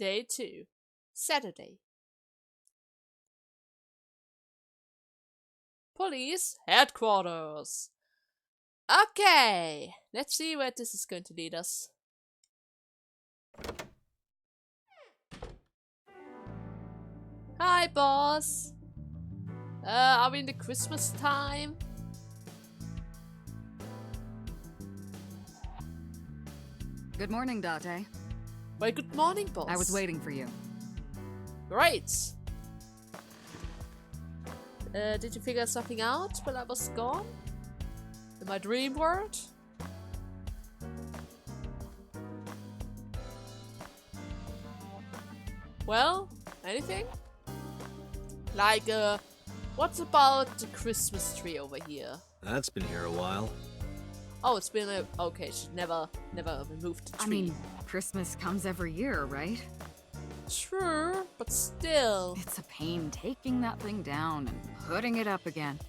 Day 2. Saturday. Police headquarters. Okay, let's see where this is going to lead us. Hi, boss. Are we in the Christmas time? Good morning, Date. Well, good morning, boss. I was waiting for you. Great. Did you figure something out while I was gone? In my dream world? Well, anything? Like, what about the Christmas tree over here? That's been here a while. Oh, it's been a... Okay, she never removed the tree. I mean, Christmas comes every year, right? Sure, but still. It's a pain taking that thing down and putting it up again.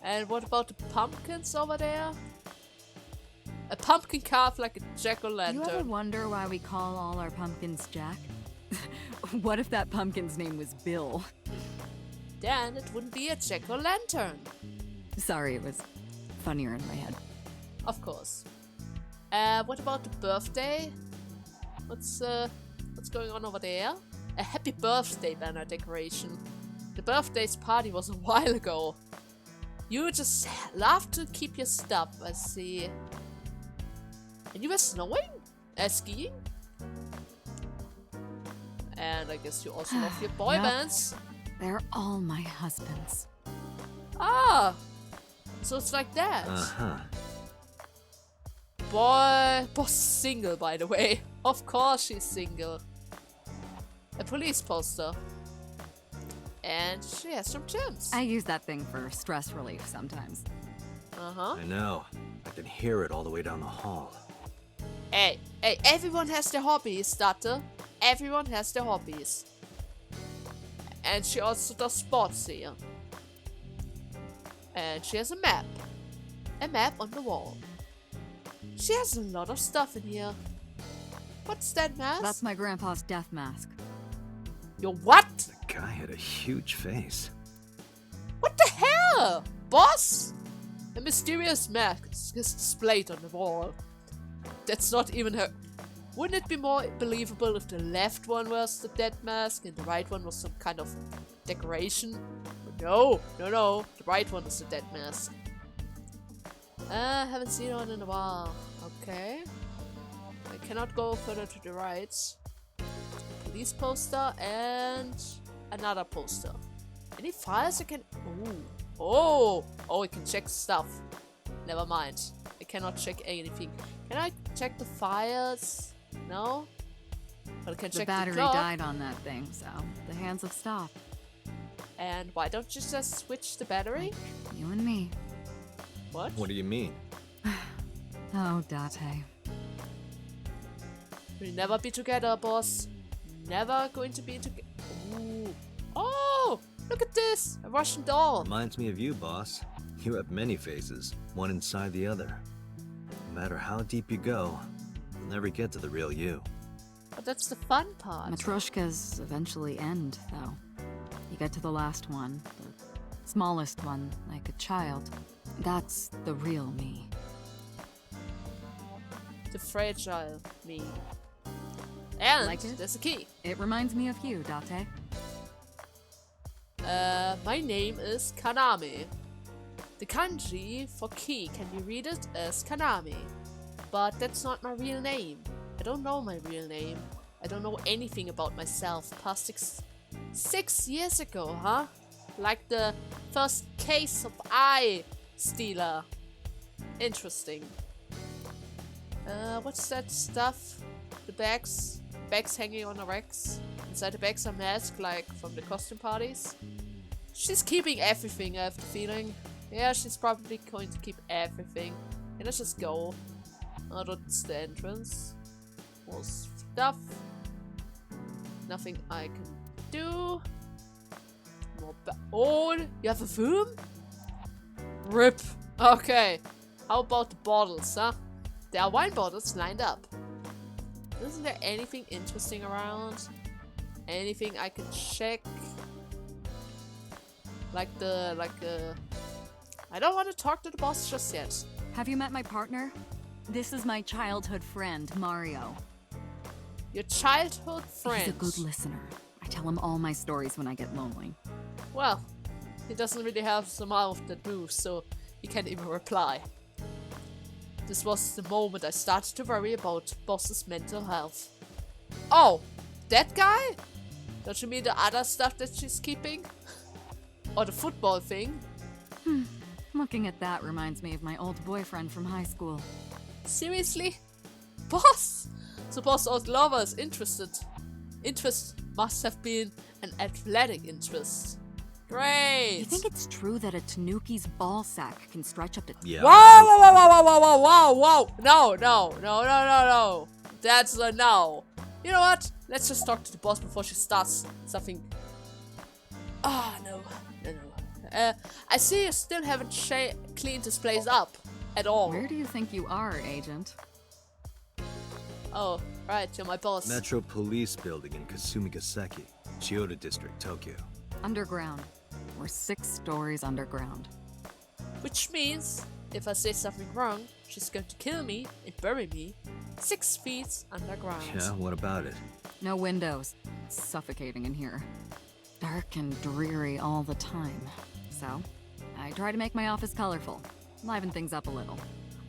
And what about the pumpkins over there? A pumpkin carved like a jack-o'-lantern. You ever wonder why we call all our pumpkins Jack? What if that pumpkin's name was Bill? Then it wouldn't be a jack-o'-lantern. Sorry, it was funnier in my head. Of course. What about the birthday? What's going on over there? A happy birthday banner decoration. The birthday's party was a while ago. You just love to keep your stuff, I see. And you were snowing? Skiing? And I guess you also love your boy Yep. bands. They're all my husbands. Ah! So it's like that. Uh-huh. Boss single, by the way. Of course she's single. A police poster. And she has some gems. I use that thing for stress relief sometimes. Uh-huh. I know. I can hear it all the way down the hall. Hey, everyone has their hobbies, Date. Everyone has their hobbies. And she also does sports here. And she has a map. A map on the wall. She has a lot of stuff in here. What's that mask? That's my grandpa's death mask. Your what? The guy had a huge face. What the hell? Boss? A mysterious mask is displayed on the wall. That's not even her. Wouldn't it be more believable if the left one was the dead mask and the right one was some kind of decoration? No. The right one is the dead mask. Haven't seen one in a while. Okay. I cannot go further to the right. Police poster and another poster. Any files I can... Oh, I can check stuff. Never mind. I cannot check anything. Can I check the files? No? But I can check the battery clock. died on that thing, so the hands have stopped. And why don't you just switch the battery? You and me. What? What do you mean? Oh, Date. We'll never be together, boss. Never going to be together. Oh! Look at this! A Russian doll. Reminds me of you, boss. You have many faces, one inside the other. No matter how deep you go, you'll never get to the real you. But that's the fun part. Matryoshkas eventually end, though. You get to the last one, the smallest one, like a child. That's the real me. The fragile me. And Like it? there's a key. It reminds me of you, Date. My name is Kaname. The kanji for key can be read it as Kaname. But that's not my real name. I don't know my real name. I don't know anything about myself past six years ago, huh? Like the first case of eye stealer. Interesting. What's that stuff? The bags hanging on the racks. Inside the bags are masks, like from the costume parties. She's keeping everything, I have the feeling. Yeah, she's probably going to keep everything. Can I just go? Oh, that's the entrance. More stuff. Nothing I can do. More oh, you have a room? RIP. Okay. How about the bottles, huh? There are wine bottles lined up. Isn't there anything interesting around? Anything I can check? I don't want to talk to the boss just yet. Have you met my partner? This is my childhood friend, Mario. Your childhood friend. He's a good listener. I tell him all my stories when I get lonely. Well, he doesn't really have the mouth that moves, so he can't even reply. This was the moment I started to worry about Boss's mental health. Oh, that guy? Don't you mean the other stuff that she's keeping? Or the football thing? Looking at that reminds me of my old boyfriend from high school. Seriously? Boss? Suppose old lovers interested. Interest must have been an athletic interest. Great! You think it's true that a tanuki's ball sack can stretch up to... Yeah. Whoa, whoa, whoa, whoa, whoa, whoa, whoa, whoa! No. That's a no. You know what? Let's just talk to the boss before she starts something. Ah, no. I see you still haven't cleaned this place up at all. Where do you think you are, Agent? Oh, right, you're my boss. Metro Police Building in Kasumigaseki, Chiyoda District, Tokyo. Underground. We're 6 stories underground. Which means, if I say something wrong, she's going to kill me and bury me 6 feet underground. Yeah, what about it? No windows. It's suffocating in here. Dark and dreary all the time. So, I try to make my office colorful. Liven things up a little.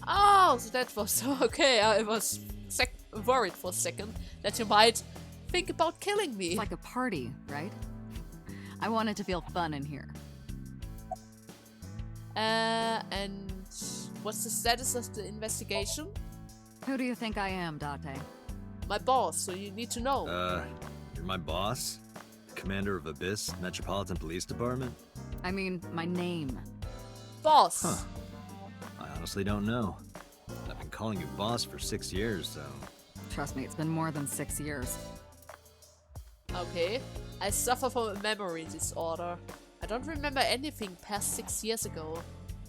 Oh, so that was okay. I was worried for a second that you might think about killing me. It's like a party, right? I want it to feel fun in here. And what's the status of the investigation? Who do you think I am, Date? My boss, so you need to know. You're my boss? Commander of Abyss Metropolitan Police Department? I mean, my name. Boss. Huh. I honestly don't know. I've been calling you boss for 6 years, so... Trust me, it's been more than 6 years. Okay. I suffer from a memory disorder. I don't remember anything past 6 years ago.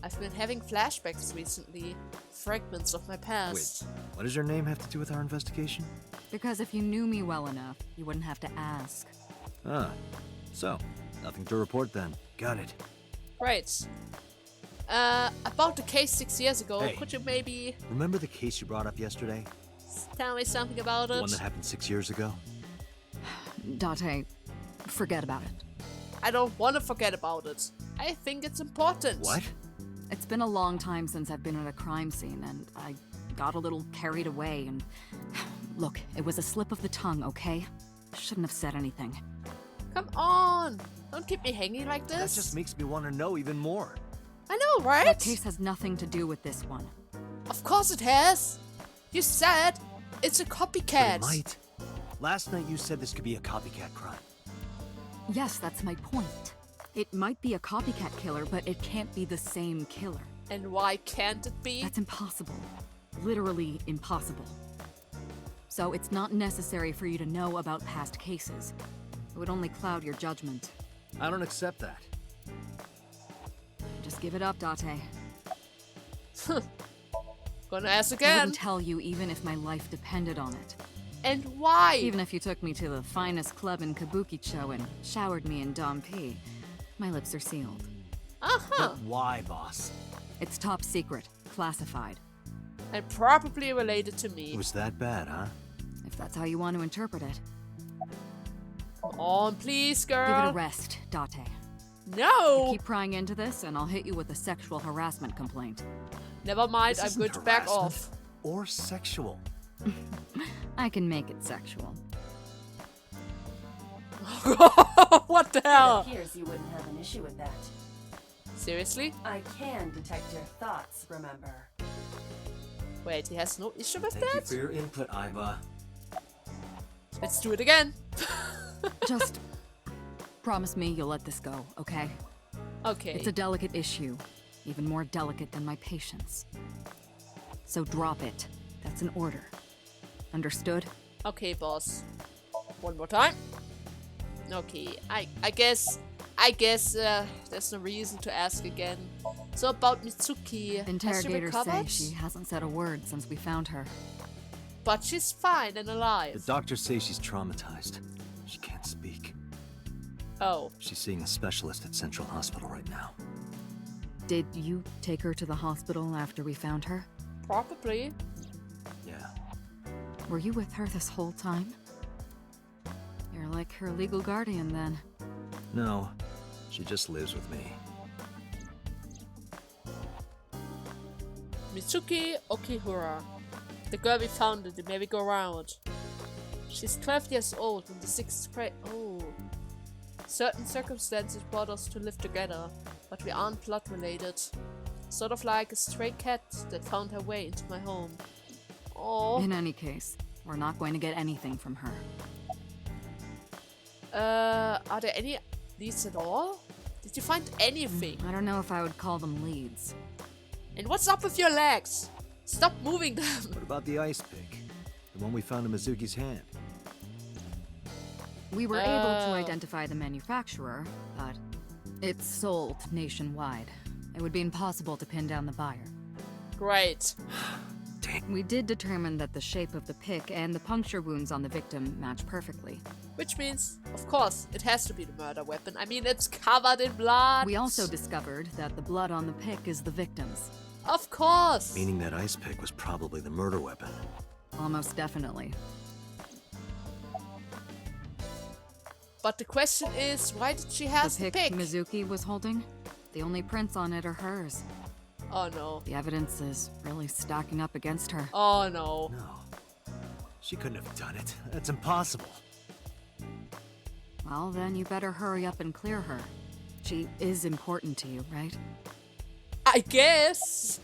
I've been having flashbacks recently. Fragments of my past. Wait, what does your name have to do with our investigation? Because if you knew me well enough, you wouldn't have to ask. Ah, so, nothing to report then. Got it. Right. About the case 6 years ago, Hey. could you maybe Remember the case you brought up yesterday? tell me something about The it? one that happened 6 years ago? Date, forget about it. I don't want to forget about it. I think it's important. What? It's been a long time since I've been at a crime scene, and I got a little carried away, and... Look, it was a slip of the tongue, okay? Shouldn't have said anything. Come on! Don't keep me hanging like That this. just makes me want to know even more. I know, right? That case has nothing to do with this one. Of course it has. You said it's a But copycat. it might. Last night you said this could be a copycat crime. Yes, that's my point. It might be a copycat killer, but it can't be the same killer. And why can't it be? That's impossible. Literally impossible. So it's not necessary for you to know about past cases. It would only cloud your judgment. I don't accept that. Just give it up, Date. Gonna ask I again. wouldn't tell you even if my life depended on it. And why? Even if you took me to the finest club in Kabukicho and showered me in Dom P, my lips are sealed. Uh-huh. But why, boss? It's top secret, classified. And probably related to It me. was that bad, huh? If that's how you want to interpret it. Come on, please, Give it girl. a rest, Date. No! Keep prying into this, and I'll hit you with a sexual harassment complaint. Never mind, This I'm isn't going to back harassment off. Or sexual. I can make it sexual. What the It hell? appears you wouldn't have an issue with that. Seriously? I can detect your thoughts, remember? Wait, he has no issue with Thank you that? for your input, Aiba. Let's do it again. Just promise me you'll let this go, okay? Okay. It's a delicate issue, even more delicate than my patience. So drop it. That's an order. Understood? Okay, boss. One more time. Okay, I guess there's no reason to ask again. So about Mitsuki, has she Interrogators say recovered? she hasn't said a word since we found her. But she's fine and The alive. doctors say she's traumatized. She can't speak. Oh. She's seeing a specialist at Central Hospital right now. Did you take her to the hospital after we found her? Probably. Yeah. Were you with her this whole time? You're like her legal guardian then. No, she just lives with me. Mitsuki Okihura. The girl we found in the merry-go-round. She's 12 years old in the 6th grade. Oh. Certain circumstances brought us to live together, but we aren't blood related. Sort of like a stray cat that found her way into my home. Oh. In any case, we're not going to get anything from her. Are there any leads at all? Did you find anything? I don't know if I would call them leads. And what's up with your legs? Stop moving them. What about the ice pick? The one we found in Mizuki's hand? We were able to Oh. identify the manufacturer, but it's sold nationwide. It would be impossible to pin down the buyer. Great. Dang. We did determine that the shape of the pick and the puncture wounds on the victim match perfectly. Which means, of course, it has to be the murder weapon. I mean, it's covered in blood. We also discovered that the blood on the pick is the victim's. Of course. Meaning that ice pick was probably the murder weapon. Almost definitely. But the question is, why did she have The the pick pick? Mizuki was holding? The only prints on it are hers. Oh no. The evidence is really stacking up against her. Oh no. No. She couldn't have done it. That's impossible. Well, then you better hurry up and clear her. She is important to you, right? I guess.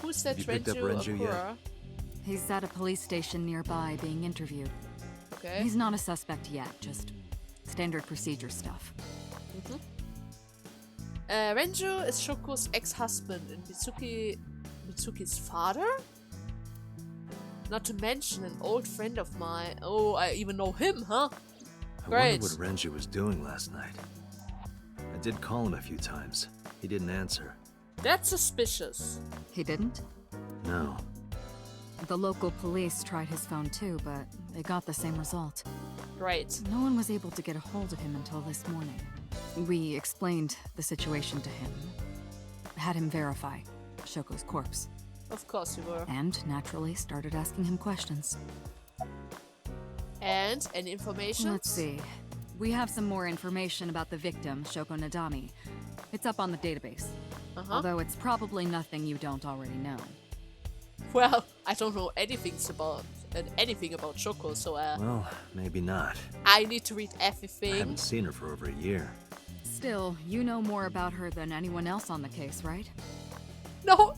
Who's that Have you picked up Renju yet? Okura? He's at a police station nearby being interviewed. Okay. He's not a suspect yet, just standard procedure stuff. Renju is Shoko's ex-husband and Mitsuki's father? Not to mention an old friend of mine. Oh, I even know him, huh? I Great. wondered what Renju was doing last night. I did call him a few times. He didn't answer. That's suspicious. He didn't? No. The local police tried his phone too, but they got the same result. Great. No one was able to get a hold of him until this morning. We explained the situation to him. Had him verify Shoko's corpse. Of course you were. And naturally started asking him questions. And any information? Let's see. We have some more information about the victim, Shoko Nadami. It's up on the database. Although it's probably nothing you don't already know. Well, I don't know anything about Shoko, so Well, maybe not. I need to read I everything. haven't seen her for over a year. Still, you know more about her than anyone else on the case, right? No,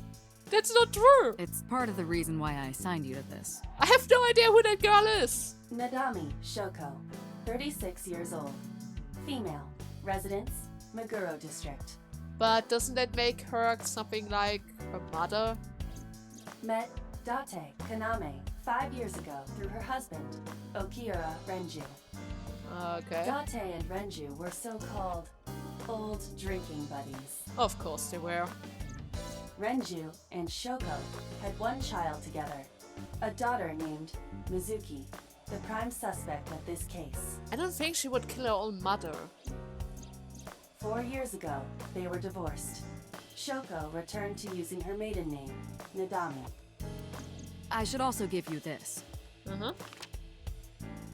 that's not true. It's part of the reason why I assigned you to this. I have no idea who that girl is. Nadami Shoko, 36 years old. Female. Residence, Meguro District. But doesn't that make her something like her mother? Met Date Kaname 5 years ago through her husband, Okira Renju. Okay. Date and Renju were so-called old drinking buddies. Of course they were. Renju and Shoko had one child together, a daughter named Mizuki, the prime suspect of this case. I don't think she would kill her own mother. 4 years ago, they were divorced. Shoko returned to using her maiden name, Nadami. I should also give you this.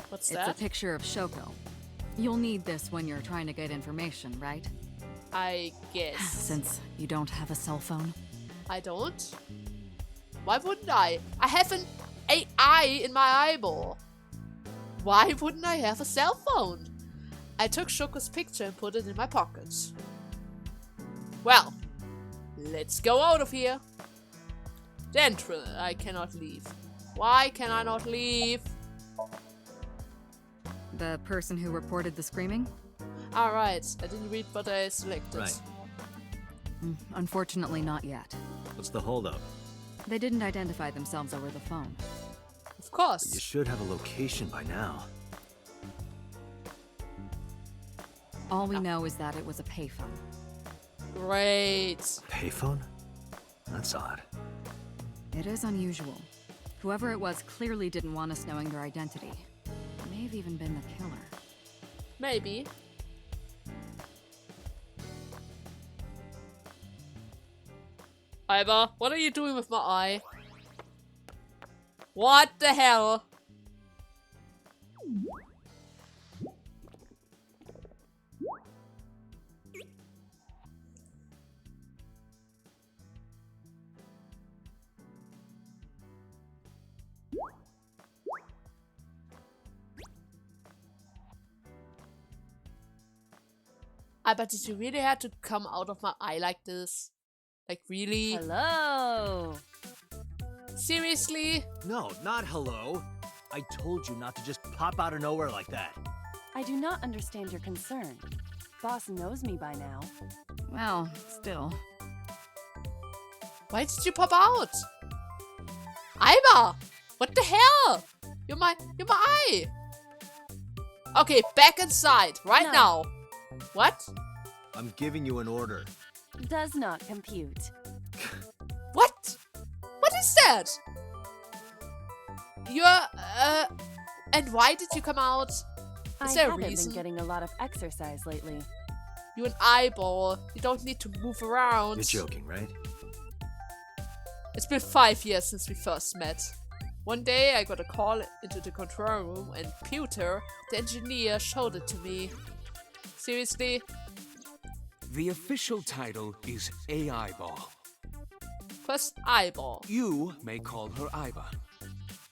What's It's that? a picture of Shoko. You'll need this when you're trying to get information, right? I guess. Since you don't have a cell phone. I don't? Why wouldn't I? I have an AI in my eyeball. Why wouldn't I have a cell phone? I took Shoko's picture and put it in my pocket. Well, let's go out of here. Then I cannot leave. Why can I not leave? The person who reported the screaming? Alright, I didn't read what I selected. Right. Unfortunately, not yet. What's the holdup? They didn't identify themselves over the phone. Of course. You should have a location by now. All we know is that it was a payphone. Great. Payphone? That's odd. It is unusual. Whoever it was clearly didn't want us knowing their identity. May have even been the killer. Maybe. Aiba, what are you doing with my eye? What the hell? But did you really have to come out of my eye like this? Like, really? Hello! Seriously? No, not hello. I told you not to just pop out of nowhere like that. I do not understand your concern. Boss knows me by now. Well, still. Why did you pop out? Aiba! What the hell? You're my eye! Okay, back inside, right No. now. What? I'm giving you an order. Does not compute. What? What is that? And why did you come out? I there a haven't reason? been getting a lot of exercise lately. You're an eyeball. You don't need to move around. You're joking, right? It's been 5 years since we first met. One day I got a call into the control room and Peter, the engineer, showed it to me. Seriously? The official title is Aiba. First eyeball. You may call her Aiba.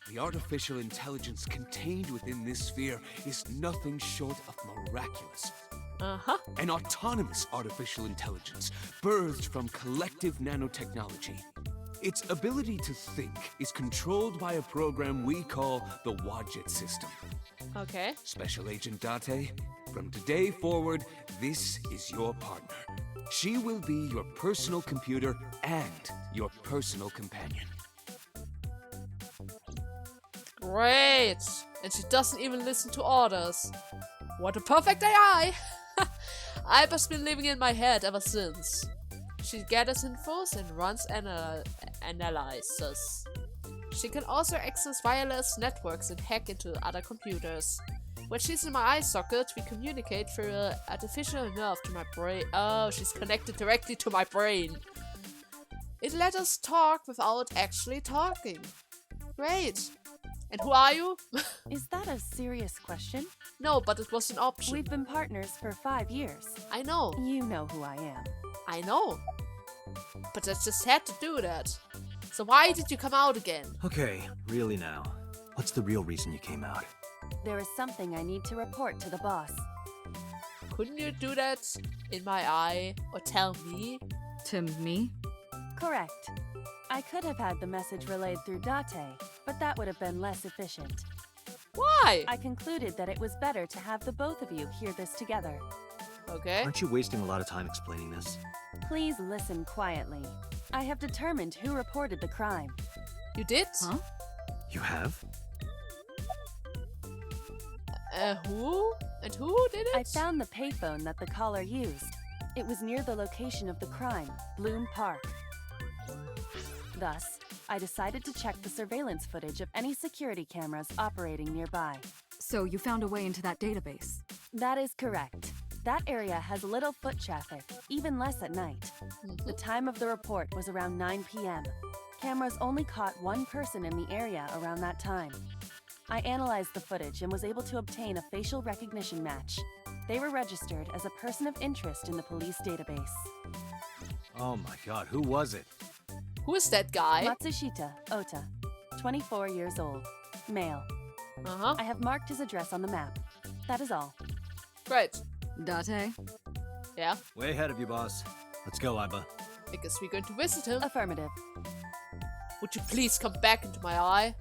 The artificial intelligence contained within this sphere is nothing short of miraculous. Uh-huh. An autonomous artificial intelligence birthed from collective nanotechnology. Its ability to think is controlled by a program we call the Wadjet system. Okay. Special Agent Date, from today forward, this is your partner. She will be your personal computer and your personal companion. Great. And she doesn't even listen to orders. What a perfect AI! Aiba's been living in my head ever since. She gathers infos and runs analyses. She can also access wireless networks and hack into other computers. When she's in my eye socket, we communicate through an artificial nerve to my brain. Oh, she's connected directly to my brain. It let us talk without actually talking. Great. And who are you? Is that a serious question? No, but it was an option. We've been partners for 5 years. I know. You know who I am. I know. But I just had to do that. So why did you come out again? Okay, really now. What's the real reason you came out? There is something I need to report to the boss. Couldn't you do that in my eye or tell me? To me? Correct. I could have had the message relayed through Date, but that would have been less efficient. Why? I concluded that it was better to have the both of you hear this together. Okay. Aren't you wasting a lot of time explaining this? Please listen quietly. I have determined who reported the crime. You did? Huh? You have? Who? And who did it? I found the payphone that the caller used. It was near the location of the crime, Bloom Park. Thus, I decided to check the surveillance footage of any security cameras operating nearby. So you found a way into that database? That is correct. That area has little foot traffic, even less at night. The time of the report was around 9 p.m. Cameras only caught one person in the area around that time. I analyzed the footage and was able to obtain a facial recognition match. They were registered as a person of interest in the police database. Oh my god, who was it? Who is that guy? Matsushita Ota, 24 years old, male. Uh-huh. I have marked his address on the map. That is all. Great. Date? Yeah. Way ahead of you, boss. Let's go, Aiba. I guess we're going to visit him. Affirmative. Would you please come back into my eye?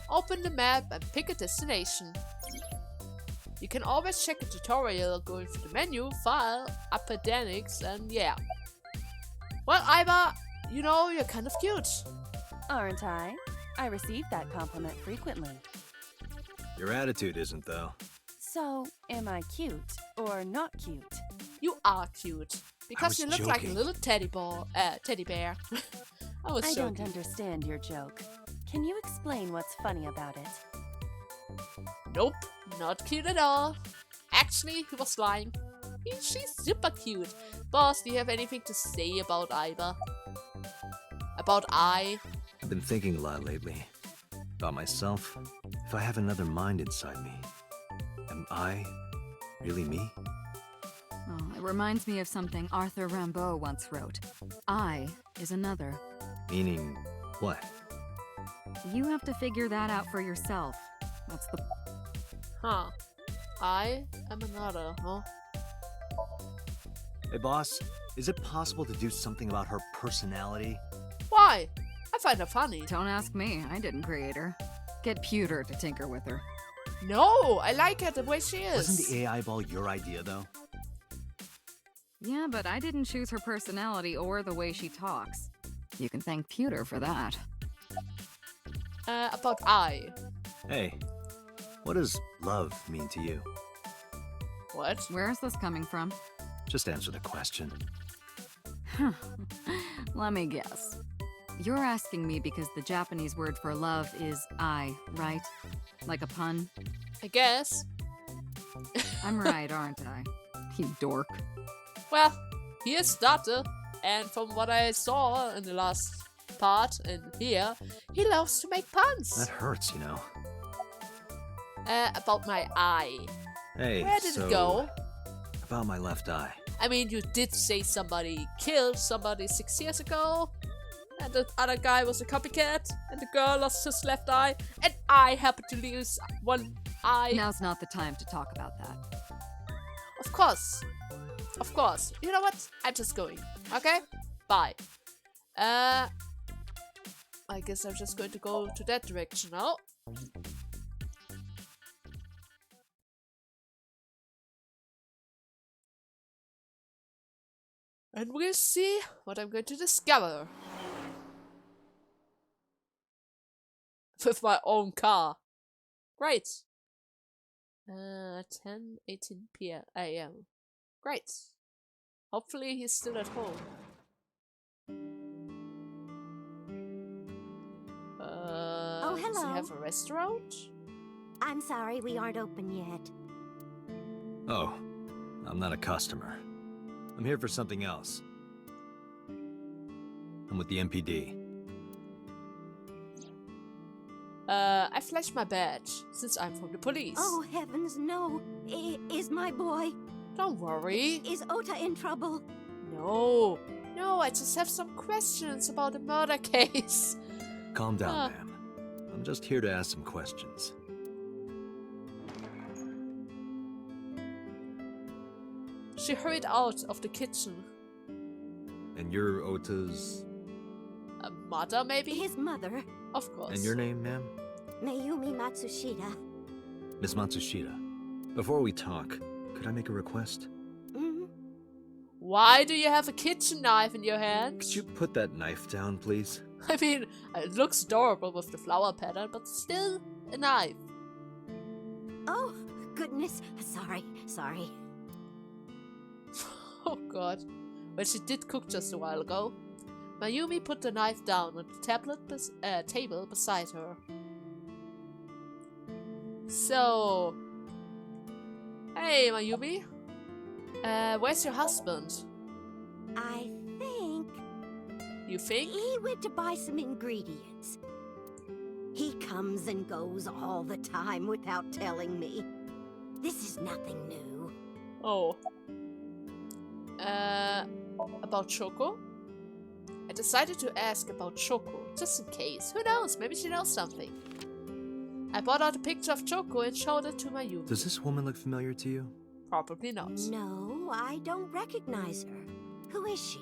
Open the map and pick a destination. You can always check a tutorial going through the menu, file, academics, and yeah. Well, Aiba, you know, you're kind of cute. Aren't I? I receive that compliment frequently. Your attitude isn't, though. So, am I cute or not cute? You are cute. Because was you look like a joking. little teddy bear. I was I joking. don't understand your joke. Can you explain what's funny about it? Nope, not cute at all. Actually, he was lying. She's super cute. Boss, do you have anything to say about Aiba? About I? I've been thinking a lot lately. About myself. If I have another mind inside me, am I really me? Oh, it reminds me of something Arthur Rimbaud once wrote. I is another. Meaning what? You have to figure that out for yourself. That's the... Huh. I am another, huh? Hey boss, is it possible to do something about her personality? Why? I find her funny. Don't ask me. I didn't create her. Get Pewter to tinker with her. No, I like her the way she is. Wasn't the AI ball your idea though? Yeah, but I didn't choose her personality or the way she talks. You can thank Pewter for that. About I. Hey, what does love mean to you? What? Where is this coming from? Just answer the question. Let me guess. You're asking me because the Japanese word for love is I, right? Like a pun? I guess. I'm right, aren't I? You dork. Well, he is starter, and from what I saw in the last part and here, he loves to make puns. That hurts, you know. About my eye. Hey, Where did it go? About my left eye. I mean, you did say somebody killed somebody 6 years ago, and the other guy was a copycat, and the girl lost his left eye, and I happened to lose one eye. Now's not the time to talk about that. Of course. Of course. You know what? I'm just going. Okay? Bye. I guess I'm just going to go to that direction now. And we'll see what I'm going to discover. With my own car. Great. 10:18 p.m. Great. Hopefully he's still at home. Does he hello. have a restaurant? I'm sorry we aren't open yet. Oh, I'm not a customer. I'm here for something else. I'm with the MPD. I flashed my badge, since I'm from the police. Oh, heavens, no. Is my boy... Don't worry. Is Ota in trouble? No. No, I just have some questions about the murder case. Calm down, ma'am. I'm just here to ask some questions. She hurried out of the kitchen. And you're Ota's... A mother, maybe? His mother, Of course. And your name, ma'am? Mayumi Matsushita. Miss Matsushita. Before we talk, could I make a request? Why do you have a kitchen knife in your hand? Could you put that knife down, please? I mean, it looks adorable with the flower pattern, but still a knife. Oh, goodness. Sorry. Oh god. Well, she did cook just a while ago. Mayumi put the knife down on the table beside her. So... Hey, Mayumi. Where's your husband? I think You think? he went to buy some ingredients. He comes and goes all the time without telling me. This is nothing new. Oh. About Choco? I decided to ask about Choco, just in case. Who knows? Maybe she knows something. I brought out a picture of Choco and showed it to Mayumi. Does this woman look familiar to you? Probably not. No, I don't recognize her. Who is she?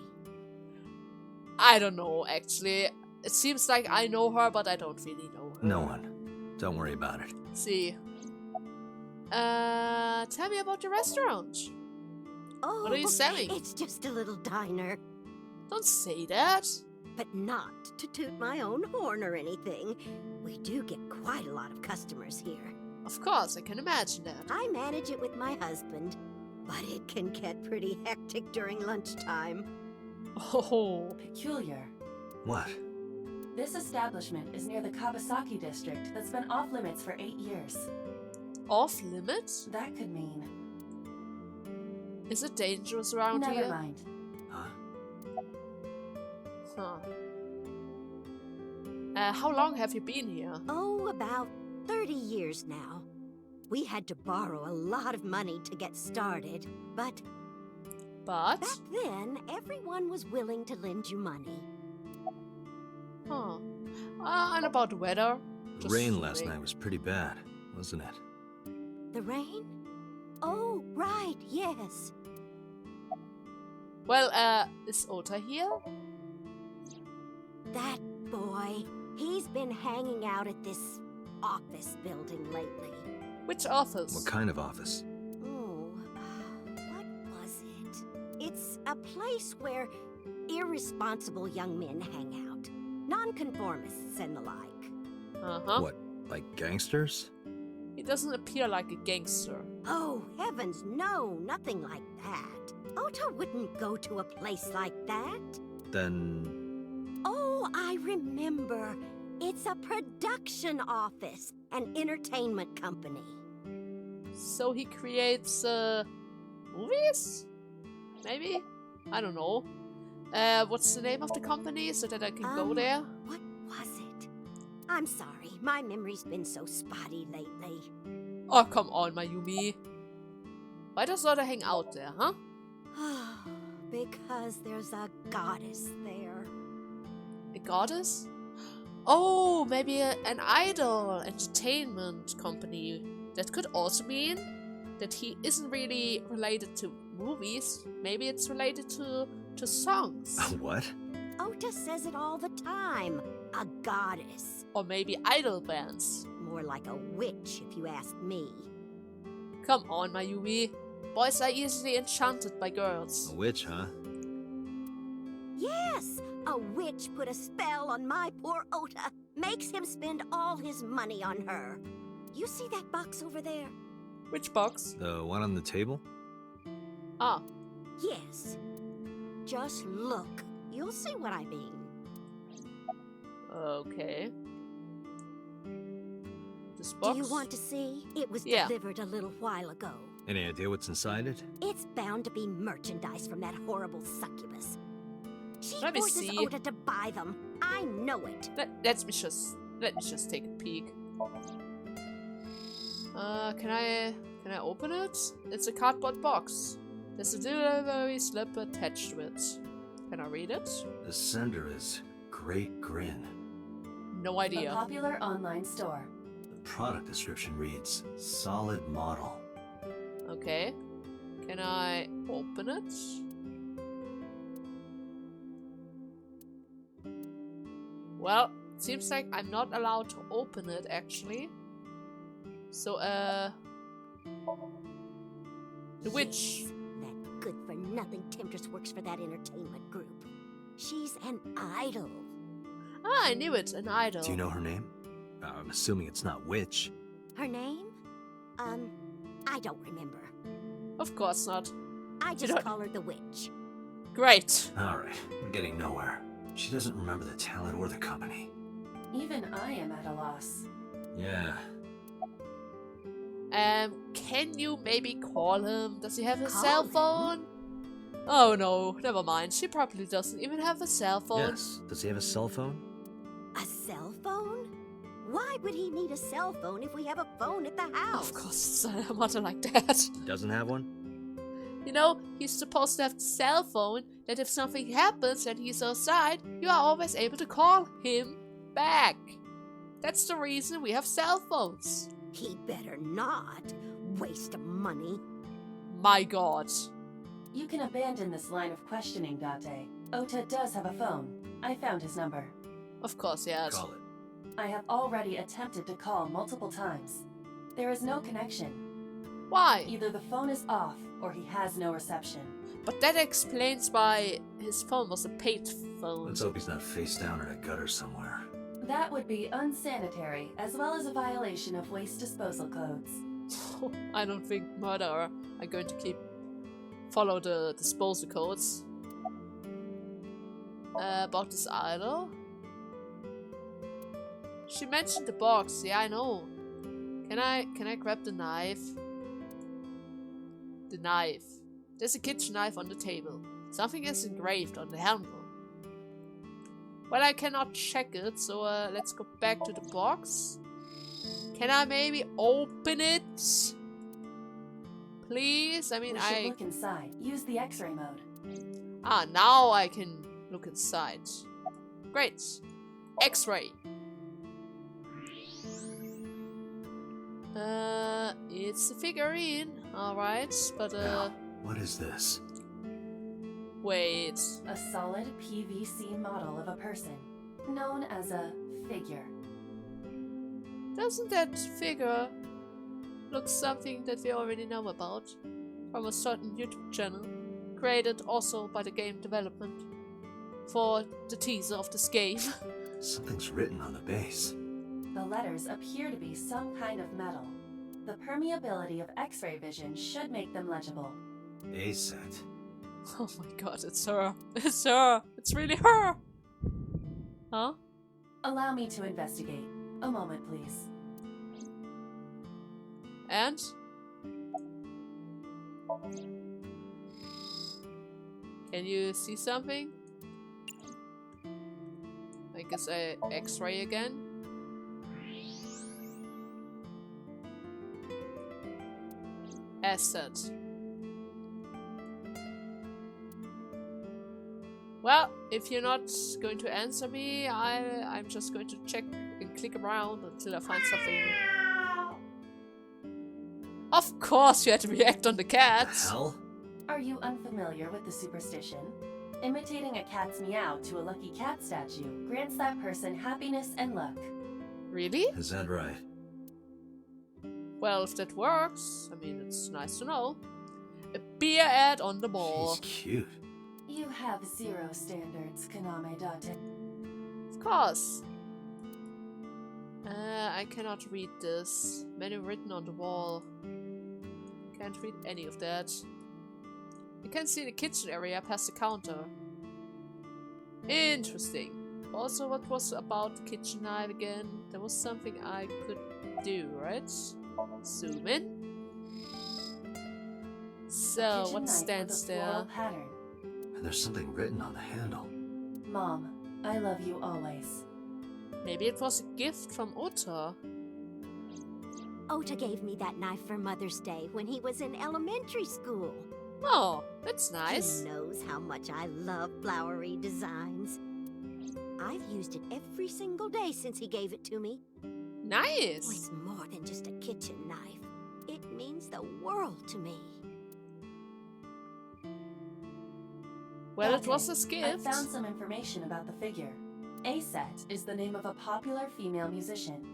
I don't know, actually. It seems like I know her, but I don't really know her. No one. Don't worry about it. See. Tell me about your restaurant. Oh, What are you selling? It's just a little diner. Don't say that. But not to toot my own horn or anything. We do get quite a lot of customers here. Of course, I can imagine that. I manage it with my husband, but it can get pretty hectic during lunchtime. Oh. Peculiar. What? This establishment is near the Kawasaki district that's been off limits for 8 years. Off limits? That could mean... Is it dangerous around Never here? mind. Huh? Huh. How long have you been here? Oh, about 30 years now. We had to borrow a lot of money to get started, but But? back then, everyone was willing to lend you money. Huh. And about the weather? The rain last night was pretty bad, wasn't it? The rain? Oh, right, yes. Well, is Ota here? That boy, he's been hanging out at this office building lately. Which office? What kind of office? Oh, what was it? It's a place where irresponsible young men hang out. Nonconformists and the like. Uh-huh. What, like gangsters? He doesn't appear like a gangster. Oh, heavens, no, nothing like that. Ota wouldn't go to a place like that. Then... Oh, I remember. It's a production office, an entertainment company. So he creates, movies? Maybe? I don't know. What's the name of the company so that I can go there? What was it? I'm sorry, my memory's been so spotty lately. Oh, come on, Mayumi. Why does Ota hang out there, huh? Because there's a goddess there. A goddess? Oh, maybe an idol entertainment company. That could also mean that he isn't really related to movies. Maybe it's related to songs. What? Ota says it all the time. A goddess. Or maybe idol bands. More like a witch, if you ask me. Come on, Mayumi. Boys are easily enchanted by girls. A witch, huh? Yes, a witch put a spell on my poor Ota. Makes him spend all his money on her. You see that box over there? Which box? The one on the table? Ah, Yes. Just look. You'll see what I mean. okay. This box? Do you want to see? It was Yeah. delivered a little while ago. Any idea what's inside it? It's bound to be merchandise from that horrible succubus. She Let me forces see. Ota to buy them. I know it. Let me just take a peek. Can I open it? It's a cardboard box. There's a delivery slip attached to it. Can I read it? The sender is Great Grin. No A idea. popular online store. The product description reads, solid model. Okay. Can I open it? Well, seems like I'm not allowed to open it actually. So, the witch. Yes, that good-for-nothing temptress works for that entertainment group. She's an idol. Ah, I knew it, an idol. Do you know her name? I'm assuming it's not witch. Her name? I don't remember. Of course not. I You just don't- call her the witch. Great. Alright, we're getting nowhere. She doesn't remember the talent or the company. Even I am at a loss. Yeah. Can you maybe call him? Does he have a Call cell him? phone? Oh no, never mind. She probably doesn't even have a cell phone. Yes. Does he have a cell phone? A cell phone? Why would he need a cell phone if we have a phone at the house? Of course, it's a mother like that. Doesn't have one? You know, he's supposed to have the cell phone that if something happens and he's outside, you are always able to call him back. That's the reason we have cell phones. He better not. Waste of money. My god. You can abandon this line of questioning, Date. Ota does have a phone. I found his number. Of course, yes. Call it. I have already attempted to call multiple times. There is no connection. Why? Either the phone is off, or he has no reception. But that explains why his phone was a paid phone. Let's hope he's not face down in a gutter somewhere. That would be unsanitary, as well as a violation of waste disposal codes. I don't think murderer are going to follow the disposal codes. About this idol. She mentioned the box. Yeah, I know. Can I grab the knife? The knife. There's a kitchen knife on the table. Something is engraved on the handle. Well, I cannot check it, so let's go back to the box. Can I maybe open it? Please? I mean, We should look inside. Use the X-ray mode. Ah, now I can look inside. Great. X-ray. It's a figurine. Alright, but Now, what is this? wait. A solid PVC model of a person, known as a figure. Doesn't that figure look something that we already know about? From a certain YouTube channel, created also by the game development for the teaser of this game. Something's written on the base. The letters appear to be some kind of metal. The permeability of X-ray vision should make them legible. A set. Oh my god, it's her. It's her. It's really her. Huh? Allow me to investigate. A moment, please. And? Can you see something? I guess I X-ray again. Asset. Well, if you're not going to answer me, I'm just going to check and click around until I find something. Of course you had to react on the cat. Hell? Are you unfamiliar with the superstition? Imitating a cat's meow to a lucky cat statue grants that person happiness and luck. Really? Is that right? Well, if that works, I mean, it's nice to know. A beer ad on the mall. She's cute. You have zero standards, Kaname Date. Of course. I cannot read this. Menu written on the wall. Can't read any of that. You can see the kitchen area past the counter. Interesting. Also, what was about the kitchen knife again? There was something I could do, right? Zoom in. So, Kitchen what knife stands with a floral there? pattern. And there's something written on the handle. Mom, I love you always. Maybe it was a gift from Ota. Ota gave me that knife for Mother's Day when he was in elementary school. Oh, that's nice. He knows how much I love flowery designs. I've used it every single day since he gave it to me. Oh, Nice. it's more than just a kitchen knife. It means the world to me. Well, it Date, was a I gift. found some information about the figure. A-Set is the name of a popular female musician.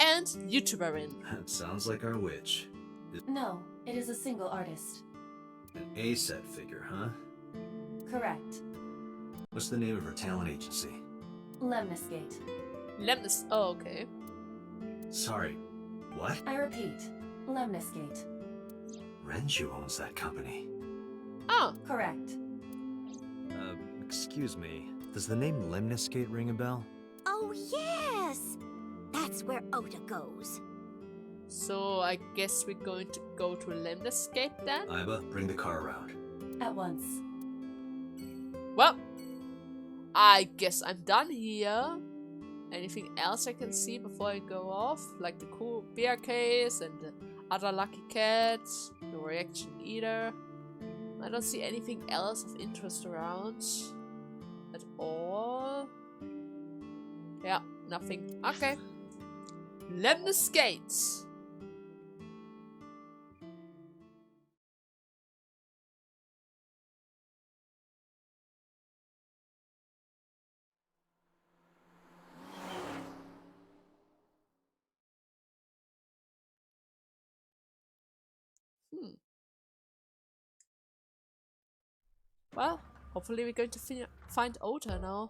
And YouTuberin. That sounds like our witch. No, it is a single artist. An A-set figure, huh? Correct. What's the name of her talent agency? Lemniscate. Lemnis. Oh, okay. Sorry, what? I repeat, Lemniscate. Renju owns that company. Oh, Correct. Excuse me. Does the name Lemniscate ring a bell? Oh, yes! That's where Ota goes. so I guess we're going to go to Lemniscape then? Aiba, bring the car around. At once. Well, I guess I'm done here. Anything else I can see before I go off? Like the cool beer case and the other lucky cats. No reaction either. I don't see anything else of interest around. At all. Yeah, nothing. Okay. Lemniscate. Well, hopefully we're going to find Ota now.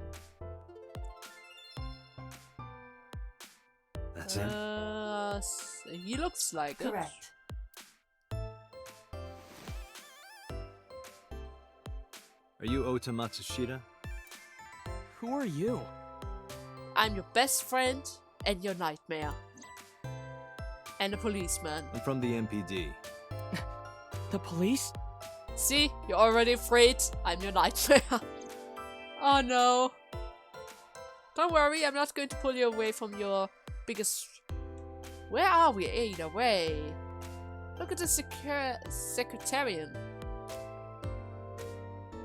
That's him? He looks like it. Correct. Are you Ota Matsushita? Who are you? I'm your best friend and your nightmare. And a policeman. I'm from the MPD. The police? See, you're already afraid. I'm your nightmare. Oh no. Don't worry, I'm not going to pull you away from your biggest... Where are we? Either way. Look at the secretarian.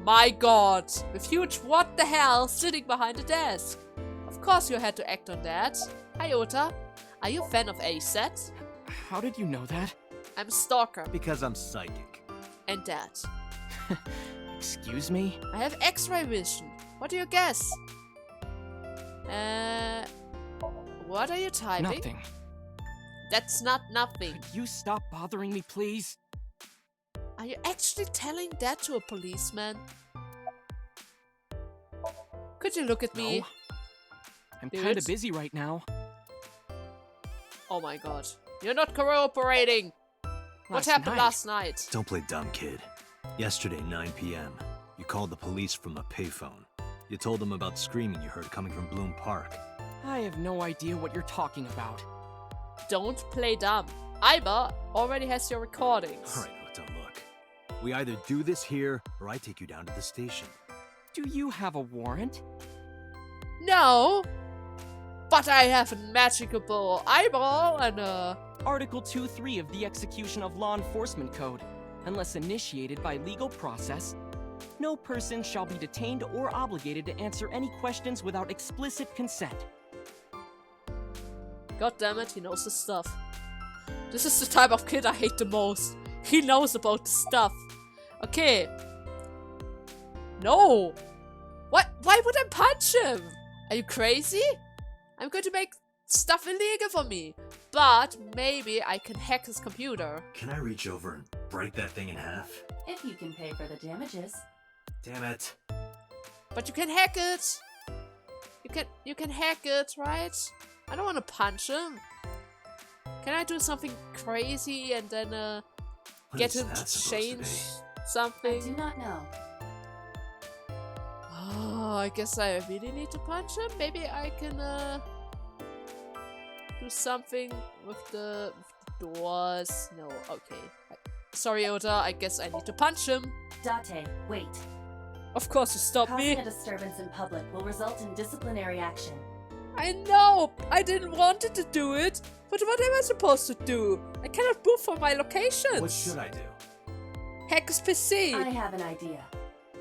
My god. With huge what the hell sitting behind the desk. Of course you had to act on that. Hi Ota. Are you a fan of ASAT? How did you know that? I'm a stalker. Because I'm psychic. And that. Excuse me? I have X-ray vision. What do you guess? What are you typing? Nothing. That's not nothing. Could you stop bothering me, please? Are you actually telling that to a policeman? Could you look at me? No. I'm Dude. kinda busy right now. Oh my god. You're not cooperating! What happened last night? Don't play dumb, kid. Yesterday, 9 p.m., you called the police from a payphone. You told them about screaming you heard coming from Bloom Park. I have no idea what you're talking about. Don't play dumb. Aiba already has your recordings. Alright, Ota, look. We either do this here, or I take you down to the station. Do you have a warrant? No! But I have a magical eyeball and a... Article 2.3 of the Execution of Law Enforcement Code. Unless initiated by legal process, no person shall be detained or obligated to answer any questions without explicit consent. God damn it, he knows his stuff. This is the type of kid I hate the most. He knows about the stuff. Okay. No! What? Why would I punch him? Are you crazy? I'm going to make stuff illegal for me. But maybe I can hack his computer. Can I reach over and break that thing in half? If you can pay for the damages. Damn it. But you can hack it. You can hack it, right? I don't want to punch him. Can I do something crazy and then get him to change something? I do not know. Oh, I guess I really need to punch him. Maybe I can do something with the doors. No, okay. Sorry, Oda. I guess I need to punch him. Date, wait. Of course, you stopped me. Causing a disturbance in public will result in disciplinary action. I know. I didn't want it to do it. But what am I supposed to do? I cannot move from my locations. What should I do? Hack his PC. I have an idea.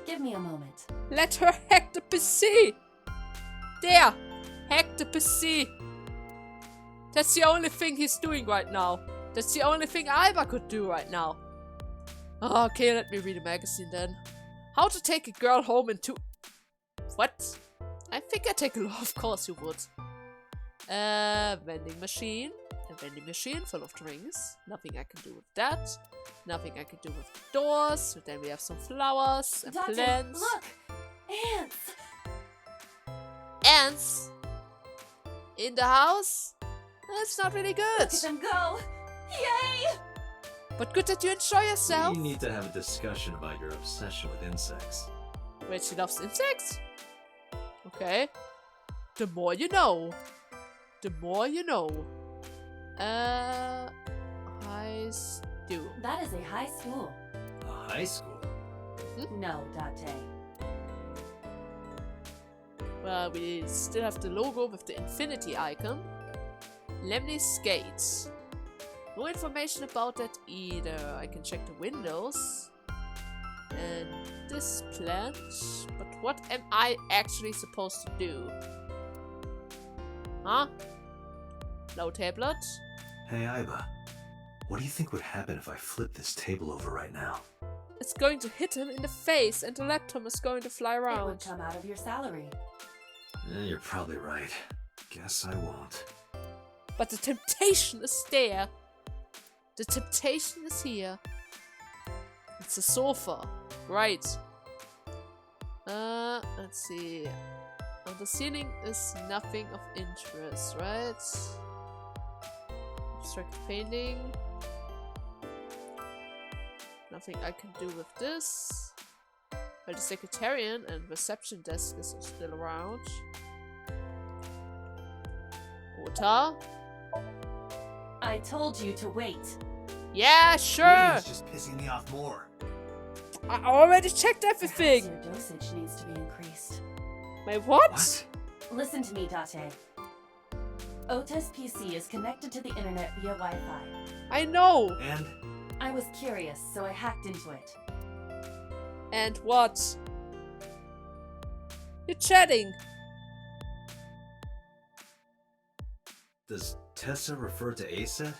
Give me a moment. Let her hack the PC. There. Hack the PC. That's the only thing he's doing right now. That's the only thing Aiba could do right now. Okay, let me read a magazine then. How to take a girl home in 2... What? I think I take a lot. Of course you would. Vending machine. A vending machine full of drinks. Nothing I can do with that. Nothing I can do with the doors. So then we have some flowers and Doctor, plants. look! Ants! Ants? In the house? That's not really good. Look at them go! Yay! But good that you enjoy yourself. We need to have a discussion about your obsession with insects. Wait, she loves insects? Okay. The more you know. The more you know. High stool. That is a high school. A high school? No, Date. Well, we still have the logo with the infinity icon. Lemony Skates. No information about that either. I can check the windows. And this plant. But what am I actually supposed to do? Huh? No tablet? Hey, Aiba. What do you think would happen if I flip this table over right now? It's going to hit him in the face and the laptop is going to fly It would around. come out of your salary. You're probably right. Guess I won't. But the temptation is there. The temptation is here. It's a sofa. Right. Let's see. On the ceiling is nothing of interest, right? Abstract painting. Nothing I can do with this. But the secretarian and reception desk is still around. Ota? I told you to wait. Yeah, sure! Waiting's just pissing me off more. I already checked Perhaps everything! your dosage needs to be increased. My what? What? Listen to me, Date. Ota's PC is connected to the internet via Wi-Fi. I know! And? I was curious, so I hacked into it. And what? You're chatting! Does Tessa refer to Aset?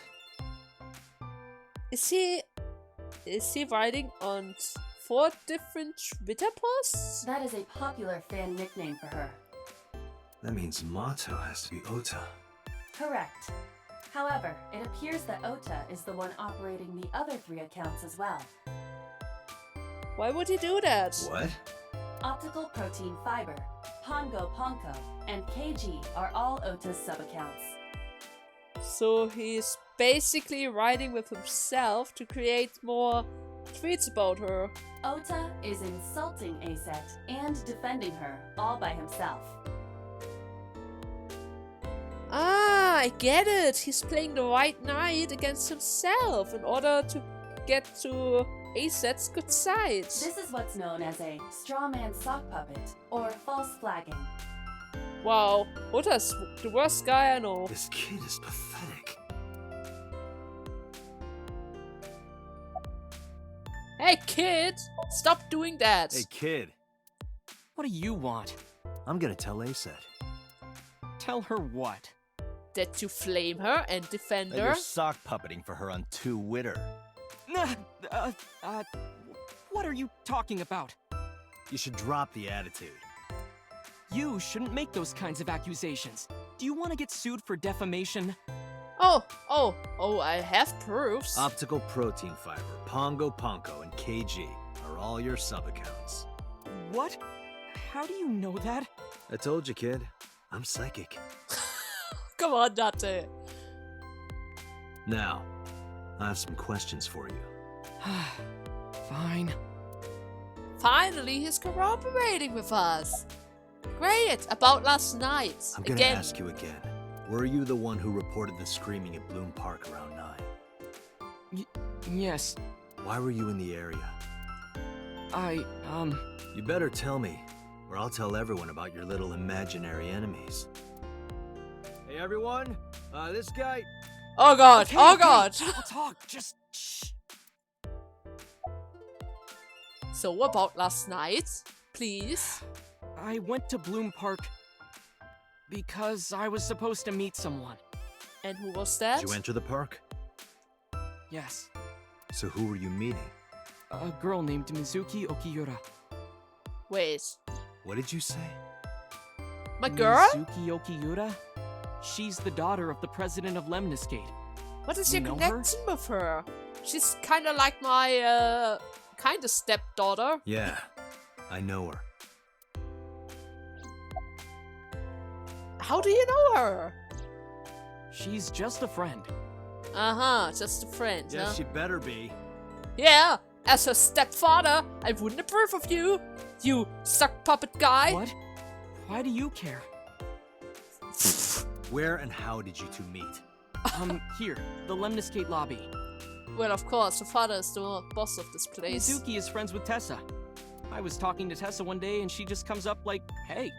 Is he writing on 4 different Twitter posts? That is a popular fan nickname for her. That means Mato has to be Ota. Correct. However, it appears that Ota is the one operating the other 3 accounts as well. Why would he do that? What? Optical Protein Fiber, Pongo Ponko, and KG are all Ota's sub-accounts. So he's basically writing with himself to create more tweets about her. Ota is insulting Aset and defending her all by himself. Ah, I get it. He's playing the white knight against himself in order to get to Aset's good side. This is what's known as a straw man sock puppet or false flagging. Wow, Ota's the worst guy I know. This kid is pathetic. Hey kid, stop doing that. Hey kid, What do you want? I'm gonna tell Aset Tell her what? That you flame her and defend that her. you're sock puppeting for her on Twitter. What are you talking about? You should drop the attitude. You shouldn't make those kinds of accusations. Do you want to get sued for defamation? Oh, I have proofs. Optical Protein Fiber, Pongo Ponko, and KG are all your sub-accounts. What? How do you know that? I told you, kid. I'm psychic. Come on, Date. Now, I have some questions for you. Fine. Finally, he's cooperating with us. Great, about last night. I'm gonna Again. ask you again. Were you the one who reported the screaming at Bloom Park around 9? Yes, Why were you in the area? You better tell me, or I'll tell everyone about your little imaginary enemies. Hey everyone, this guy... Oh god, Okay, oh okay, god. I'll talk, just shh. So about last night, please. I went to Bloom Park because I was supposed to meet someone. And who was that? Did you enter the park? Yes, So who were you meeting? a girl named Mizuki Okiura. Wait, What did you say? my girl? Mizuki Okiura? She's the daughter of the president of Lemniscate. What is You your know her? connection with her? She's kind of like my, kind of stepdaughter. Yeah, I know her. How do you know her? She's just a friend. Uh-huh, just a friend, huh? Yes, she better be. Yeah, as her stepfather, I wouldn't approve of you, you suck puppet guy. What? Why do you care? Where and how did you two meet? Here, the Lemniscate lobby. Well, of course, her father is the boss of this place. Mizuki is friends with Tessa. I was talking to Tessa one day and she just comes up like, hey,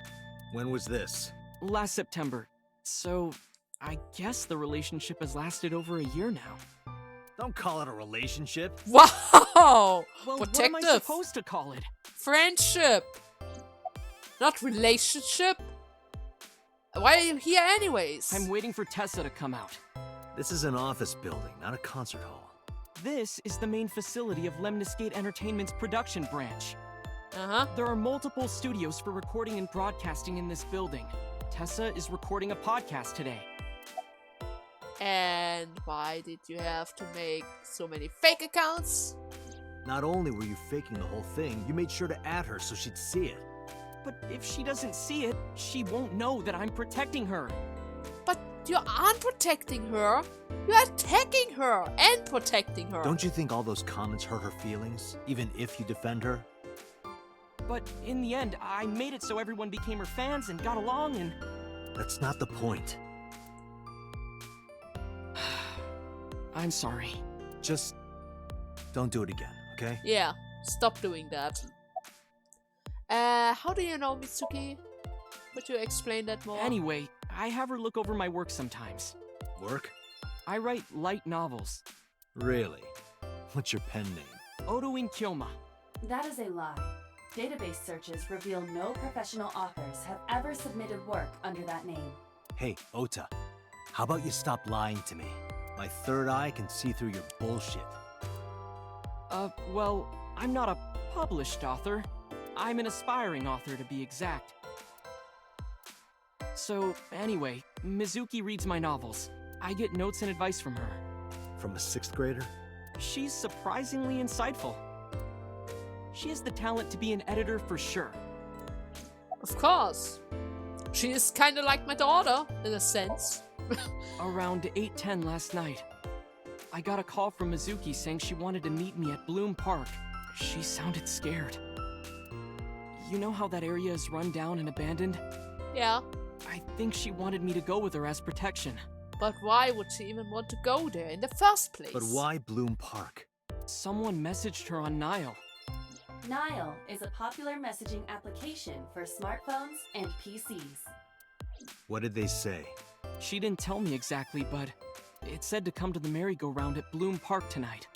When was this? last September. So, I guess the relationship has lasted over a year now. Don't call it a relationship. Wow! Well, what am I Protective. supposed to call it? Friendship! Not relationship? Why are you here anyways? I'm waiting for Tessa to come out. This is an office building, not a concert hall. This is the main facility of Lemniscate Entertainment's production branch. Uh-huh. There are multiple studios for recording and broadcasting in this building. Tessa is recording a podcast today. And why did you have to make so many fake accounts? Not only were you faking the whole thing, you made sure to add her so she'd see it. But if she doesn't see it, she won't know that I'm protecting her. But you aren't protecting her. You're attacking her and protecting her. Don't you think all those comments hurt her feelings, even if you defend her? But in the end, I made it so everyone became her fans and got along and... That's not the point. I'm sorry. Just don't do it again, okay? Yeah, stop doing that. How do you know Mitsuki? Would you explain that more? Anyway, I have her look over my work sometimes. Work? I write light novels. Really? What's your pen name? Odoin Kyoma. That is a lie. Database searches reveal no professional authors have ever submitted work under that name. Hey, Ota. How about you stop lying to me? My third eye can see through your bullshit. Well, I'm not a published author. I'm an aspiring author, to be exact. So, anyway, Mizuki reads my novels. I get notes and advice from her. From a 6th grader? She's surprisingly insightful. She has the talent to be an editor for sure. Of course. She is kind of like my daughter, in a sense. Around 8:10 last night, I got a call from Mizuki saying she wanted to meet me at Bloom Park. She sounded scared. You know how that area is run down and abandoned? Yeah, I think she wanted me to go with her as protection. but why would she even want to go there in the first place? But why Bloom Park? Someone messaged her on Nile. Nile is a popular messaging application for smartphones and PCs. What did they say? She didn't tell me exactly, but it said to come to the merry-go-round at Bloom Park tonight.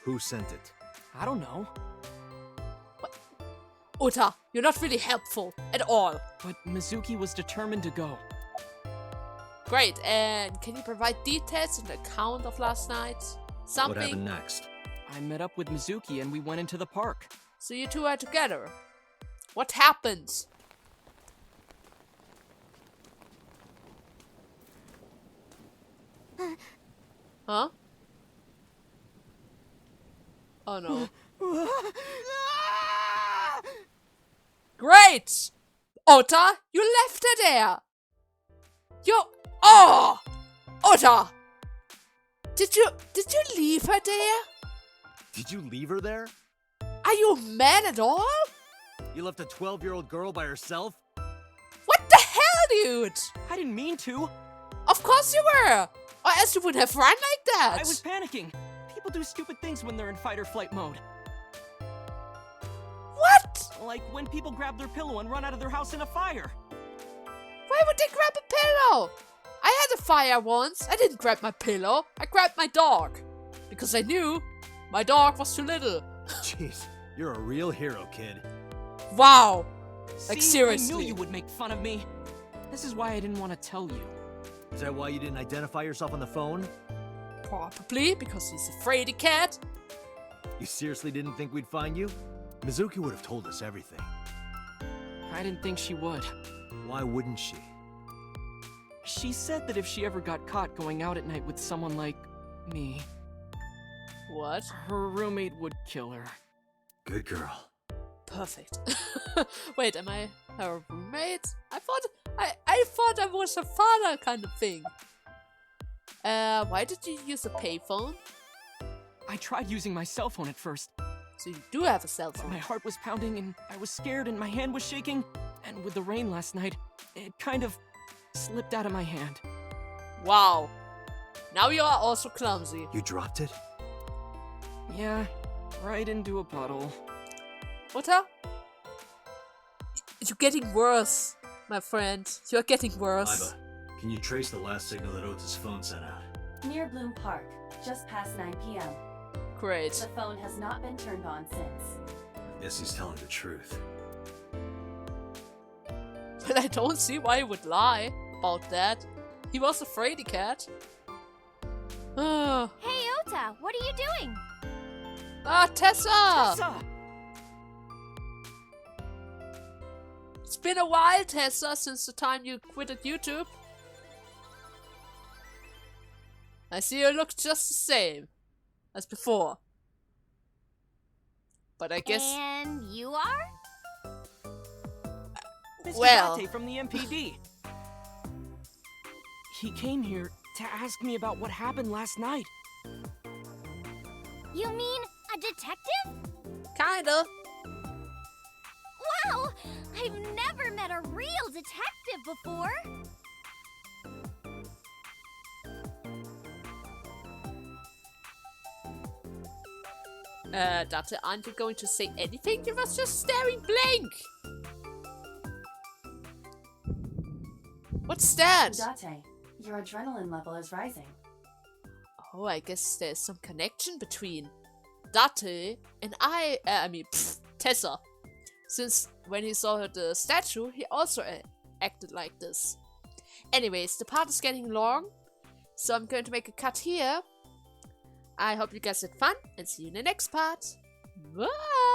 Who sent it? I don't know, Ota, you're not really helpful at all. but Mizuki was determined to go. Great, and can you provide details and account of last night? What Something? happened next? I met up with Mizuki and we went into the park. So you two are together. What happened? Huh? Oh no. Great! Ota, you left her there! Oh! Ota! Did you leave her there? Did you leave her there? Are you a man at all? You left a 12-year-old girl by herself? What the hell, dude? I didn't mean to. Of course you were! Or else you would have run like that! I was panicking. People do stupid things when they're in fight or flight mode. What? Like when people grab their pillow and run out of their house in a fire. Why would they grab a pillow? I had a fire once. I didn't grab my pillow. I grabbed my dog. Because I knew my dog was too little. Jeez, you're a real hero, kid. Wow. Like, See, seriously. I knew you would make fun of me. This is why I didn't want to tell you. Is that why you didn't identify yourself on the phone? Probably because he's a fraidy cat. You seriously didn't think we'd find you? Mizuki would have told us everything. I didn't think she would. Why wouldn't she? She said that if she ever got caught going out at night with someone like me, What? her roommate would kill her. Good girl. Perfect. Wait, am I her roommate? I thought I was her father kind of thing. Why did you use a payphone? I tried using my cell phone at first. So you do have a cell But phone. my heart was pounding and I was scared and my hand was shaking. And with the rain last night, it kind of slipped out of my hand. Wow. Now you are also clumsy. You dropped it? Yeah, right into a puddle. Ota? You're getting worse, my friend. You're getting worse. Aiba, can you trace the last signal that Ota's phone sent out? Near Bloom Park, just past 9 p.m. Great. The phone has not been turned on since. Guess he's telling the truth. But I don't see why he would lie about that. He was a fraidy cat. Ah, Hey, Ota, what are you doing? Tessa! Tessa! It's been a while, Tessa, since the time you quitted YouTube. I see you look just the same as before. But I guess... And you are? Mr. Well. Date from the MPD. He came here to ask me about what happened last night. You mean a detective? Kinda. Wow! I've never met a real detective before. Date, aren't you going to say anything? You was just staring blank! What's that? Date, your adrenaline level is rising. Oh, I guess there's some connection between Date and Tessa. Since when he saw the statue, he also acted like this. Anyways, the part is getting long, so I'm going to make a cut here. I hope you guys had fun and see you in the next part. Bye!